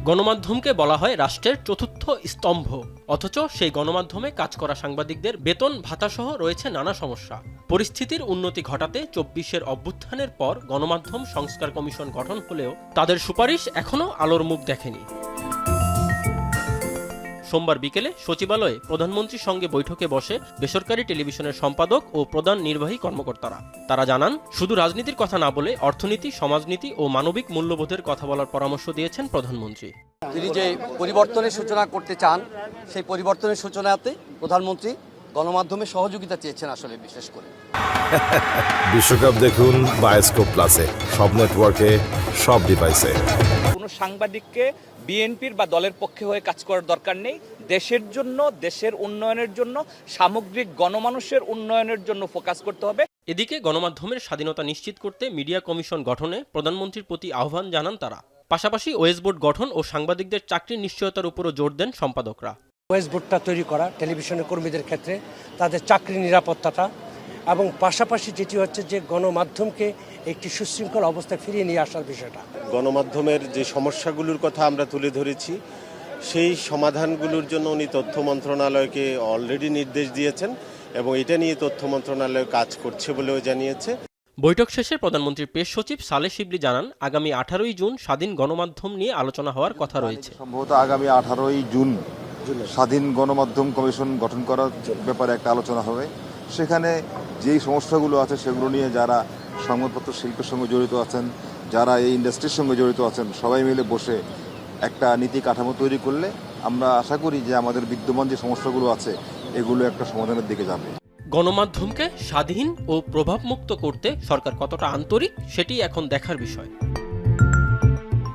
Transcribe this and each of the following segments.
গণমাধ্যমকে বলা হয় রাষ্ট্রের চতুর্থ স্তম্ভ, অথচ সেই গণমাধ্যমে কাজ করা সাংবাদিকদের বেতন ভাতাসহ রয়েছে নানা সমস্যা। পরিস্থিতির উন্নতি ঘটাতে ২৪-এর অভ্যুত্থানের পর গণমাধ্যম সংস্কার কমিশন গঠন হলেও তাদের সুপারিশ এখনও আলোর মুখ দেখেনি। সোমবার বিকেলে সচিবালয়ে প্রধানমন্ত্রীর সঙ্গে বৈঠকে বসে বেসরকারি টেলিভিশনের সম্পাদক ও প্রধান নির্বাহী কর্মকর্তারা। তারা জানান, শুধু রাজনীতির কথা না বলে অর্থনীতি, সমাজনীতি ও মানবিক মূল্যবোধের কথা বলার পরামর্শ দিয়েছেন প্রধানমন্ত্রী। তিনি যে পরিবর্তনের সূচনা করতে চান, সেই পরিবর্তনের সূচনাতে প্রধানমন্ত্রী গণমাধ্যমে সহযোগিতা চেয়েছেন আসলে বিশেষ করে। বিশ্বকাপ দেখুন বায়োস্কোপ প্লাসে, সব নেটওয়ার্কে, সব ডিভাইসে। কোনো সাংবাদিককে বিএনপির বা দলের পক্ষে হয়ে কাজ করার দরকার নেই। দেশের জন্য, দেশের উন্নয়নের জন্য, সামগ্রিক গণমানুষের উন্নয়নের জন্য ফোকাস করতে হবে। এদিকে গণমাধ্যমের স্বাধীনতা নিশ্চিত করতে মিডিয়া কমিশন গঠনে প্রধানমন্ত্রীর প্রতি আহ্বান জানান তারা। পাশাপাশি ওয়েস বোর্ড গঠন ও সাংবাদিকদের চাকরির নিশ্চয়তার উপরও জোর দেন সম্পাদকরা। ওয়েস বোর্ডটা তৈরি করা টেলিভিশনের কর্মীদের ক্ষেত্রে তাদের চাকরির নিরাপত্তাটা, এবং পাশাপাশি যেটি হচ্ছে যে গণমাধ্যমকে একটি সুশৃঙ্খল অবস্থায় ফিরিয়ে নিয়ে আসার বিষয়টা। গণমাধ্যমের যে সমস্যাগুলোর কথা আমরা তুলে ধরেছি, সেই সমাধানগুলোর জন্য উনি তথ্য মন্ত্রণালয়কে অলরেডি নির্দেশ দিয়েছেন এবং এটা নিয়ে তথ্য মন্ত্রণালয় কাজ করছে বলেও জানিয়েছে। বৈঠক শেষে প্রধানমন্ত্রীর প্রেস সচিব সালেহ শিবলি জানান, আগামী 18ই জুন স্বাধীন গণমাধ্যম নিয়ে আলোচনা হওয়ার কথা রয়েছে। সম্ভবত আগামী 18ই জুন স্বাধীন গণমাধ্যম কমিশন গঠন করার ব্যাপারে একটা আলোচনা হবে। সেখানে যেই সমস্যাগুলো আছে সেগুলো নিয়ে যারা সংবাদপত্র শিল্পের সঙ্গে জড়িত আছেন, যারা এই ইন্ডাস্ট্রির সঙ্গে জড়িত আছেন, সবাই মিলে বসে একটা নীতি কাঠামো তৈরি করলে আমরা আশা করি যে আমাদের বিদ্যমান যে সমস্যাগুলো আছে এগুলো একটা সমাধানের দিকে যাবে। গণমাধ্যমকে স্বাধীন ও প্রভাবমুক্ত করতে সরকার কতটা আন্তরিক, সেটি এখন দেখার বিষয়।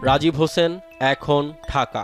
রাজীব হোসেন, এখন, ঢাকা।